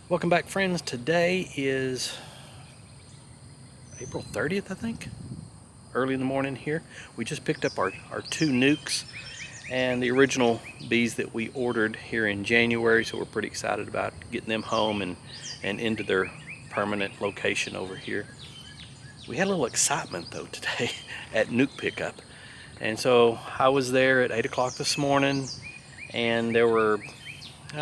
Welcome back, friends. Today is April 30th, I think. Early in the morning here. We just picked up our two nukes and the original bees that we ordered here in January, so we're pretty excited about getting them home and into their permanent location over here. We had a little excitement though today at nuke pickup. And so I was there at 8 o'clock this morning, and there were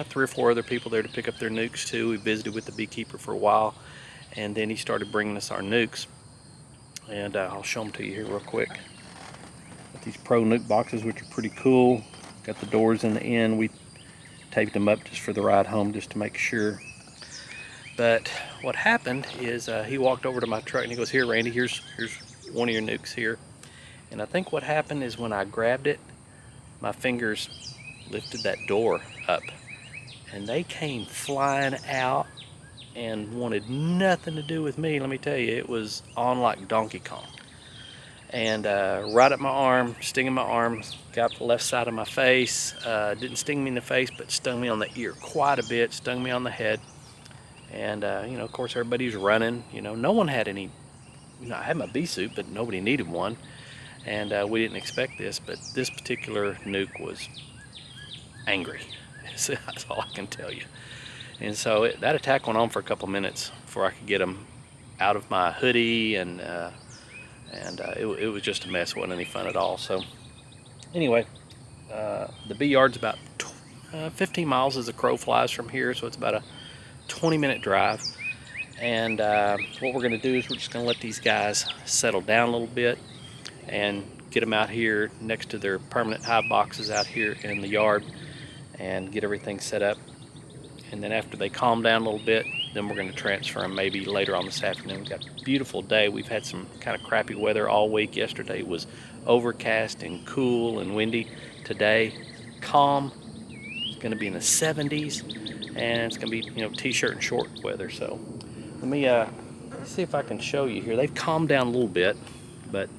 3 or 4 other people there to pick up their nukes too. We visited with the beekeeper for a while, and then he started bringing us our nukes, and I'll show them to you here real quick. Got these Pro Nuke boxes, which are pretty cool. Got the doors in the end. We taped them up just for the ride home, just to make sure. But what happened is he walked over to my truck and he goes, "Here, Randy, here's one of your nukes here." And I think what happened is when I grabbed it, my fingers lifted that door up, and they came flying out and wanted nothing to do with me. Let me tell you, it was on like Donkey Kong. And right up my arm, stinging my arm, got the left side of my face. Didn't sting me in the face, but stung me on the ear quite a bit, stung me on the head. And of course everybody's running. No one had any, I had my bee suit, but nobody needed one. And we didn't expect this, but this particular nuke was angry. That's all I can tell you. And so that attack went on for a couple minutes before I could get them out of my hoodie, and it was just a mess. It wasn't any fun at all. So anyway, the bee yard's about 15 miles as the crow flies from here, so it's about a 20-minute drive. And what we're going to do is we're just going to let these guys settle down a little bit and get them out here next to their permanent hive boxes out here in the yard and get everything set up. And then after they calm down a little bit, then we're going to transfer them maybe later on this afternoon. We've got a beautiful day. We've had some kind of crappy weather all week. Yesterday was overcast and cool and windy. Today, calm. It's going to be in the 70s, and it's going to be, t-shirt and short weather. So let me see if I can show you here. They've calmed down a little bit, but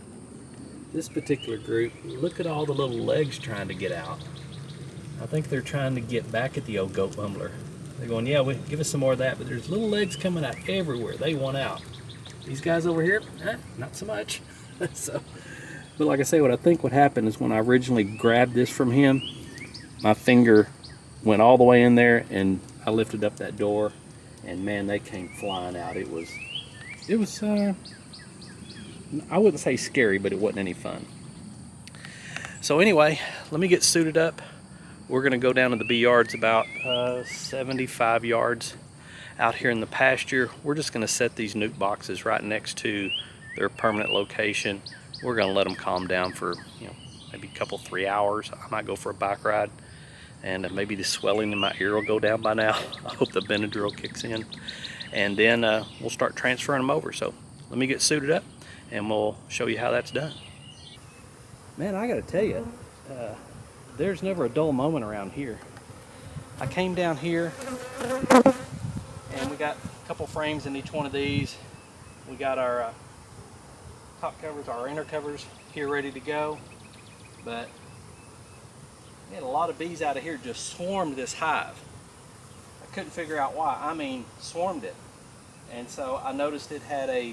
this particular group, look at all the little legs trying to get out. I think they're trying to get back at the old goat mumbler. They're going, "Yeah, give us some more of that," but there's little legs coming out everywhere. They want out. These guys over here, not so much. But like I say, what I think what happened is when I originally grabbed this from him, my finger went all the way in there, and I lifted up that door, and man, they came flying out. It was I wouldn't say scary, but it wasn't any fun. So anyway, let me get suited up. We're going to go down to the bee yards about 75 yards out here in the pasture. We're just going to set these nuke boxes right next to their permanent location. We're going to let them calm down for maybe a couple, 3 hours. I might go for a bike ride, and maybe the swelling in my ear will go down by now. I hope the Benadryl kicks in, and then we'll start transferring them over. So let me get suited up and we'll show you how that's done. Man, I got to tell you, there's never a dull moment around here. I came down here and we got a couple frames in each one of these. We got our top covers, our inner covers here ready to go. But we had a lot of bees out of here, just swarmed this hive. I couldn't figure out why. I mean, swarmed it. And so I noticed it had a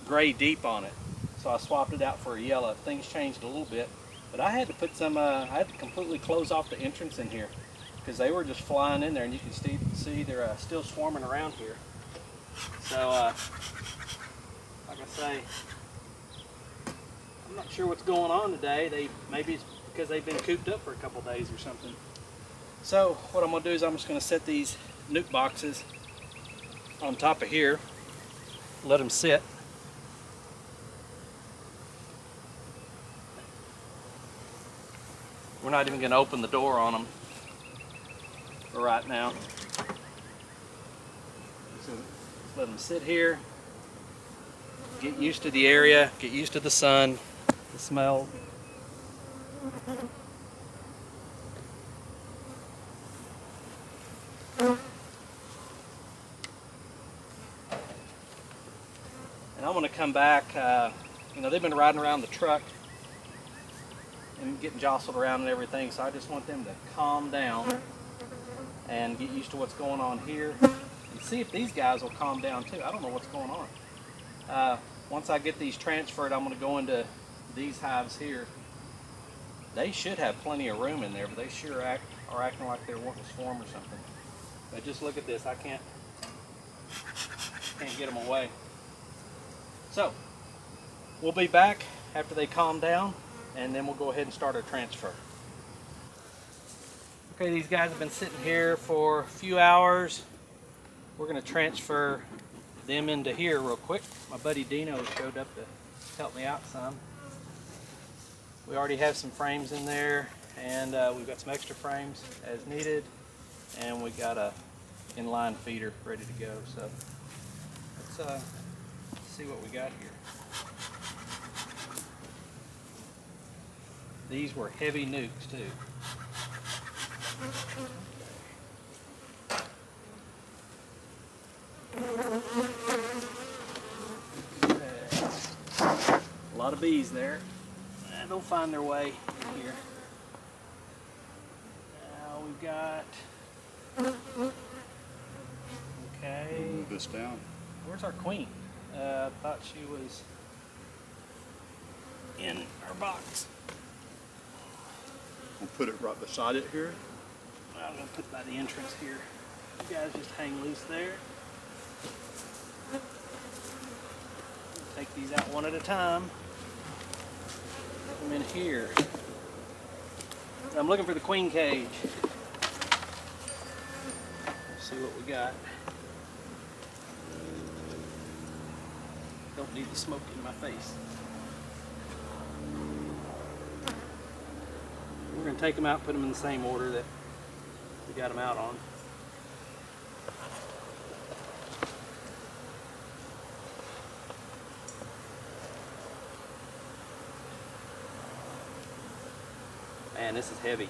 gray deep on it. So I swapped it out for a yellow. Things changed a little bit. But I had to put some, I had to completely close off the entrance in here because they were just flying in there, and you can see they're still swarming around here. So, like I say, I'm not sure what's going on today. Maybe it's because they've been cooped up for a couple days or something. So what I'm going to do is I'm just going to set these nuke boxes on top of here, let them sit. We're not even going to open the door on them for right now. So let them sit here, get used to the area, get used to the sun, the smell. And I'm going to come back, they've been riding around the truck and getting jostled around and everything, so I just want them to calm down and get used to what's going on here. And See if these guys will calm down too. I don't know what's going on. Once I get these transferred, I'm going to go into these hives here. They should have plenty of room in there, but they sure are acting like they're wanting to swarm or something. But just look at this. I can't get them away. So we'll be back after they calm down, and then we'll go ahead and start our transfer. Okay, these guys have been sitting here for a few hours. We're going to transfer them into here real quick. My buddy Dino showed up to help me out some. We already have some frames in there, and we've got some extra frames as needed, and we got a inline feeder ready to go. So let's see what we got here. These were heavy nukes too. A lot of bees there. They'll find their way in here. Now we've got. Okay. Move this down. Where's our queen? I thought she was in our box. We'll put it right beside it here. I'm gonna put it by the entrance here. You guys just hang loose there. Take these out one at a time. Put them in here. I'm looking for the queen cage. Let's see what we got. Don't need the smoke in my face. We're going to take them out and put them in the same order that we got them out on. Man, this is heavy.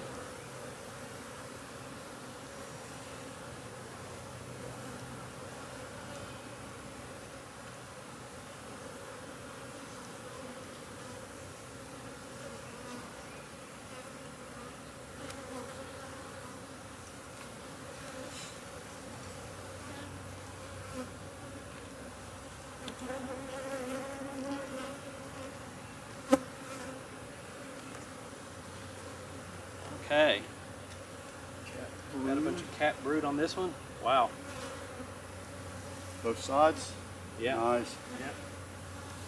Okay. Got a bunch of cat brood on this one. Wow. Both sides? Yeah. Nice. Yeah.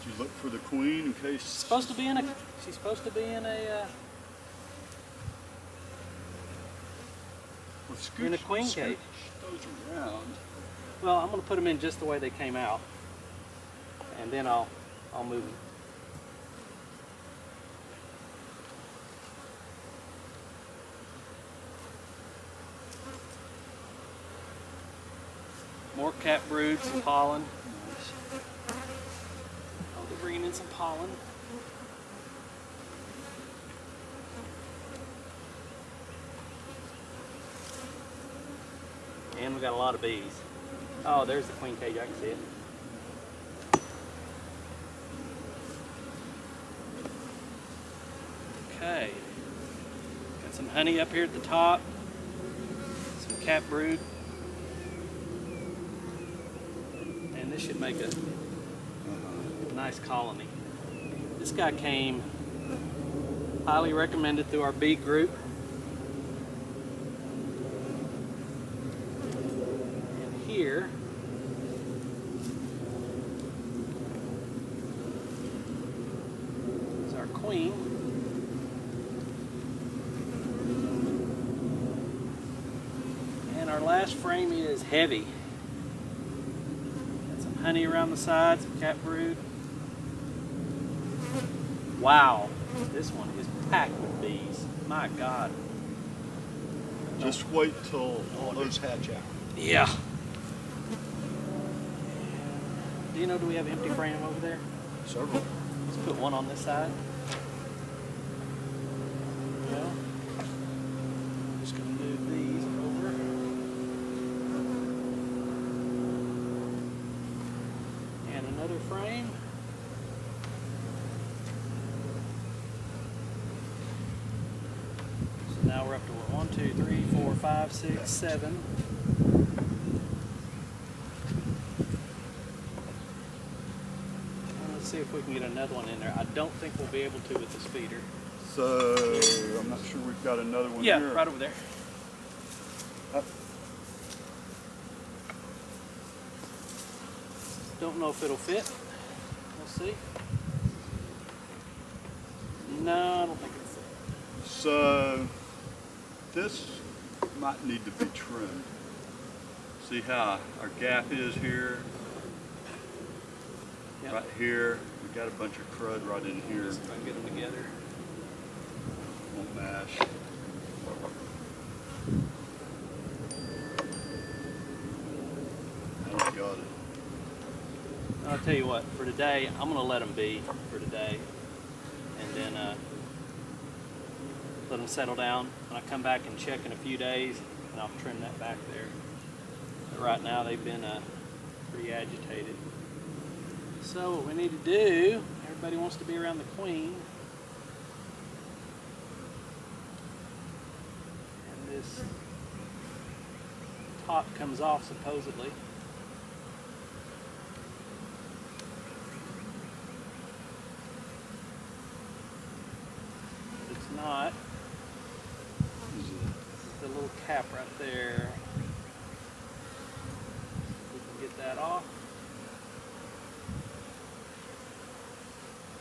Did you look for the queen in case? She's supposed to be in a. She's supposed to be in a. Well, in a queen cage. Those around. Well, I'm going to put them in just the way they came out, and then I'll move them. More cat brood, some pollen. Oh, they're bringing in some pollen. And we got a lot of bees. Oh, there's the queen cage, I can see it. Okay. Got some honey up here at the top. Some cat brood. And this should make a nice colony. This guy came highly recommended through our bee group. And here is our queen. And our last frame is heavy. Honey around the sides, cat brood. Wow, this one is packed with bees. My God. Just wait till all those hatch out. Yeah. Dino, do we have an empty frame over there? Several. Let's put one on this side. Well, I'm just going to move these over. And another frame. So now we're up to 1, 2, 3, 4, 5, 6, 7. see if we can get another one in there. I don't think we'll be able to with this feeder. So I'm not sure we've got another one Yeah, here. right over there. Don't know if it'll fit. We'll see. No, I don't think it'll fit. So this might need to be trimmed. See how our gap is here? Yep. Right here. We got a bunch of crud right in here. Just try and get them together. Won't mash. I got it. I'll tell you what, for today, I'm going to let them be for today. And then let them settle down. When I come back and check in a few days, and I'll trim that back there. But right now, they've been pretty agitated. So what we need to do, everybody wants to be around the queen. And this top comes off supposedly. It's not. The little cap right there. We can get that off.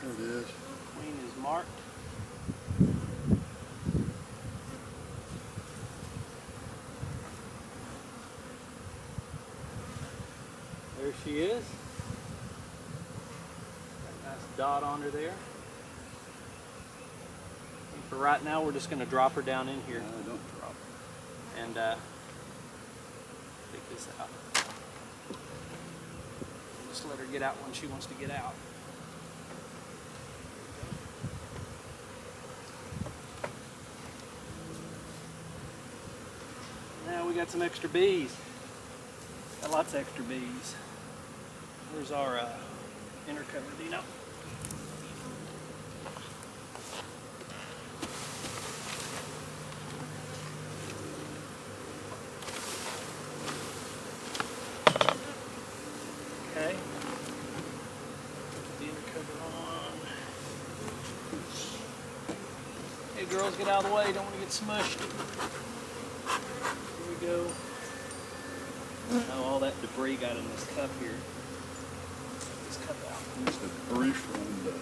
There it is. Queen is marked. There she is. Got a nice dot on her there. And for right now, we're just going to drop her down in here Don't drop it. and take this out. Just let her get out when she wants to get out. Now we got some extra bees. Got lots of extra bees. Where's our inner cover, Dino? Okay. Put the inner cover on. Hey girls, get out of the way. Don't want to get smushed. Here we go. Oh, all that debris got in this cup here. Take this cup out. Here's the debris from the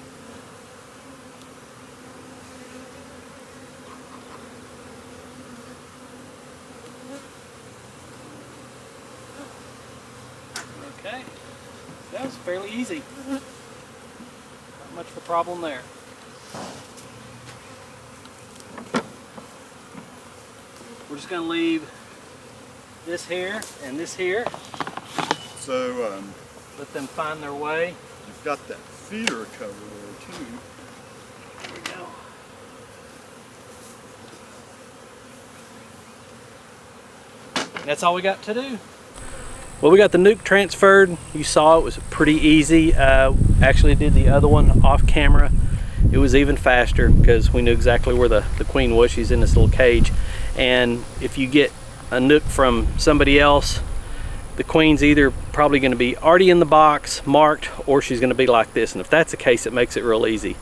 Okay. That was fairly easy. Not much of a problem there. We're just going to leave this here and this here. So Let them find their way. you've got that feeder cover there too. There we go. That's all we got to do. Well, we got the nuke transferred. You saw it was pretty easy. Actually did the other one off camera. It was even faster because we knew exactly where the queen was. She's in this little cage. And if you get a nuke from somebody else, the queen's either probably going to be already in the box marked, or she's going to be like this. And if that's the case, it makes it real easy.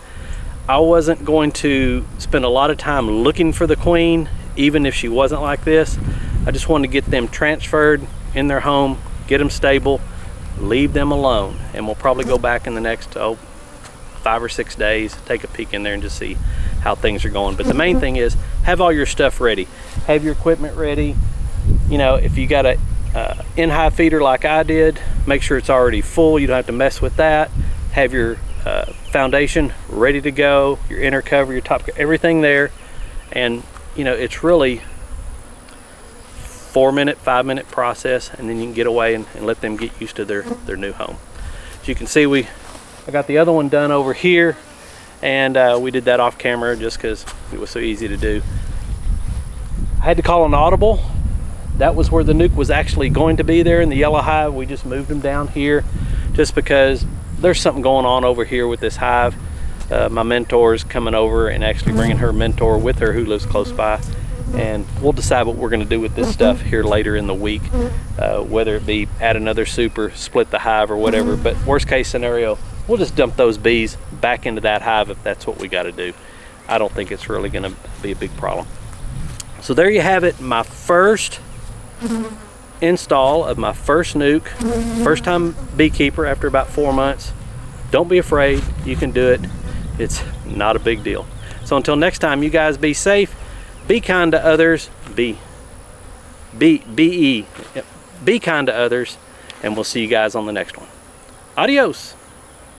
I wasn't going to spend a lot of time looking for the queen, even if she wasn't like this. I just wanted to get them transferred in their home, get them stable, leave them alone. And we'll probably go back in the next 5 or 6 days, take a peek in there and just see how things are going. But the main thing is have all your stuff ready. Have your equipment ready. You know, if you got a in-hive feeder like I did, make sure it's already full. You don't have to mess with that. Have your foundation ready to go, your inner cover, your top cover, everything there. And you know, it's really 4-minute, 5-minute process, and then you can get away and let them get used to their new home. As you can see, I got the other one done over here, and we did that off camera just because it was so easy to do. I had to call an audible. That was where the nuke was actually going to be there in the yellow hive. We just moved them down here just because there's something going on over here with this hive. My mentor's coming over and actually bringing her mentor with her who lives close by. And we'll decide what we're going to do with this stuff here later in the week, whether it be add another super, split the hive or whatever. But worst case scenario, we'll just dump those bees back into that hive if that's what we got to do. I don't think it's really going to be a big problem. So there you have it, my first install of my first nuke, first time beekeeper after about 4 months. Don't be afraid, you can do it. It's not a big deal. So until next time, you guys be safe, be kind to others, be kind to others, and we'll see you guys on the next one. Adios.